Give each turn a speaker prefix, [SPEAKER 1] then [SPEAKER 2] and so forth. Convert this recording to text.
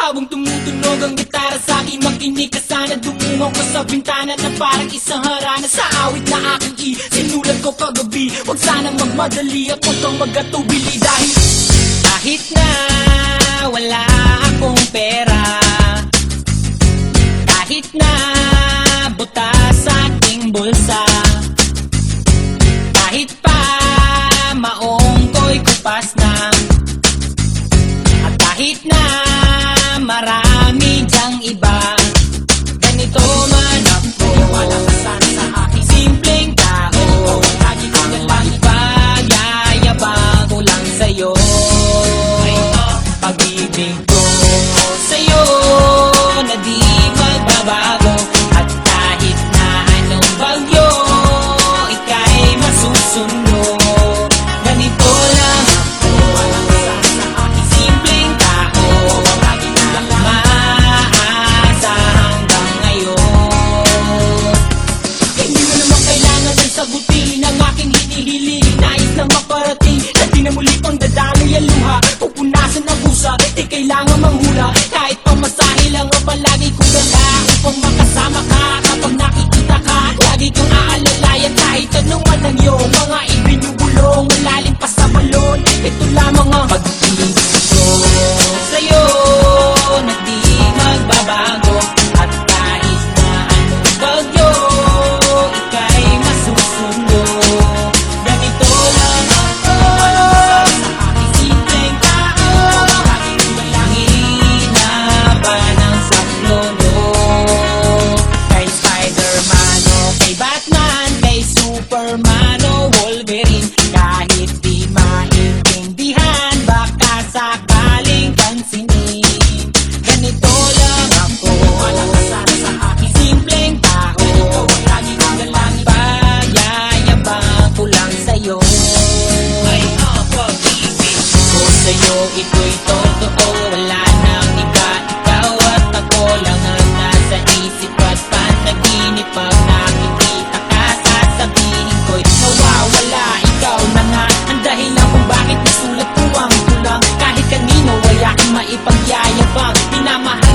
[SPEAKER 1] Habang tumutunog ang gitara sa akin, makinig ka sana. Dumungaw ko sa bintana na parang isang harana. Sa awit na aking sinulat ko kagabi, huwag sana magmadali at huwag kang magatubili. Dahil kahit na wala akong pera, kahit na buta sa aking bulsa, kahit pa maong ko'y kupas na, at kahit na marami dyang iba, ganito man ako, malakasan sa aking simpleng tao. Lagi ko na lang ipag-yayabang ko lang sa'yo. Pag-ibig ko sa'yo na di magbabago, at kahit na anong bagyo ika'y masusunod. Ganito lang ako, malakasan sa aking simpleng tao. Lagi na lang maasa hanggang ngayon. Hindi mo naman kailangan ng sagutin ang aking hinihiling. Nais na maparating na di na muli pang dadaloy ang luha. Pupunasan ang busa, di kailangan manghula. Kahit pamasahe lang ang palagi kong dala upang makasama ka kapag nakikita ka. Lagi kang aalalayan kahit anong man ang iyong mga ibinubulong. Malalim pa sa balon, ito lamang ang pag-ibig ko sa'yo na di magbabago, at kahit na anong bagyo ika'y masusunod. Ganito lang ako, malakasan sa aking simpleng tao. Lagi ko na lang hinaban ang saklono. Kay Spider-Man o kay Batman, kay Superman o Wolverine, kahit di maintindihan baka sakaling pansinin. Ganito lang ako, malakasan sa aking simpleng tao. Lagi ko na lang ipag-yayabang ko lang sa'yo. Ay, pag-ibig ko sa'yo, ito'y totoo. Wala nang iba, ikaw at ako lang ang nasa isip at panaginip. Pag nakikita ka, sasabihin ko'y nawawala. Ikaw na nga ang dahilan kung bakit nasulat ko ang tulang. Kahit kanino ay aking maipagyayabang, minamahal